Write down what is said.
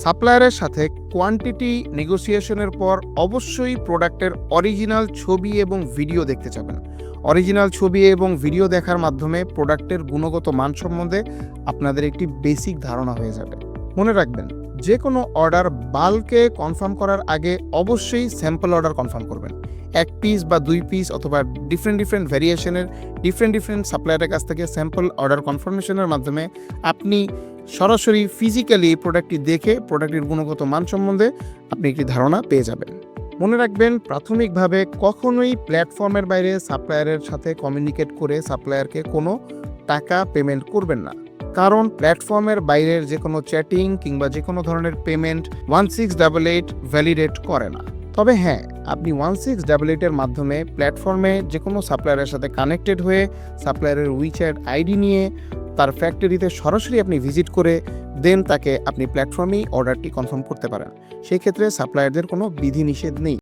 সাপ্লায়ারের সাথে কোয়ান্টিটি নেগোসিয়েশনের পর অবশ্যই প্রোডাক্টের অরিজিনাল ছবি এবং ভিডিও দেখতে চাবেন। অরিজিনাল ছবি এবং ভিডিও দেখার মাধ্যমে প্রোডাক্টের গুণগত মান সম্বন্ধে আপনাদের একটি বেসিক ধারণা হয়ে যাবে। মনে রাখবেন, যে কোনো অর্ডার বাল্কে কনফার্ম করার আগে অবশ্যই স্যাম্পল অর্ডার কনফার্ম করবেন। 1 পিস বা 2 পিস অথবা ডিফারেন্ট ভ্যারিয়েশনের ডিফারেন্ট সাপ্লায়ারের কাছ থেকে স্যাম্পল অর্ডার কনফার্মেশনের মাধ্যমে আপনি সরাসরি ফিজিক্যালি প্রোডাক্টটি দেখে প্রোডাক্টের গুণগত মান সম্বন্ধে আপনি একটি ধারণা পেয়ে যাবেন। মনে রাখবেন, প্রাথমিকভাবে কখনোই প্ল্যাটফর্মের বাইরে সাপ্লায়ারের সাথে কমিউনিকেট করে সাপ্লায়ারকে কোনো টাকা পেমেন্ট করবেন না, কারণ প্ল্যাটফর্মের বাইরের যে কোনো চ্যাটিং কিংবা যে কোনো ধরনের পেমেন্ট 1688 ভ্যালিডেট করে না। তবে হ্যাঁ, আপনি 1688 মাধ্যমে প্ল্যাটফর্মে যে কোনো সাপ্লায়ারের সাথে কানেক্টেড হয়ে সাপ্লায়ারের উইচ্যাট আইডি নিয়ে তার ফ্যাক্টরিতে সরাসরি আপনি ভিজিট করে দেন তাকে আপনি প্ল্যাটফর্মেই অর্ডারটি কনফার্ম করতে পারেন। সেই ক্ষেত্রে সাপ্লায়ারদের কোনো বিধিনিষেধ নেই।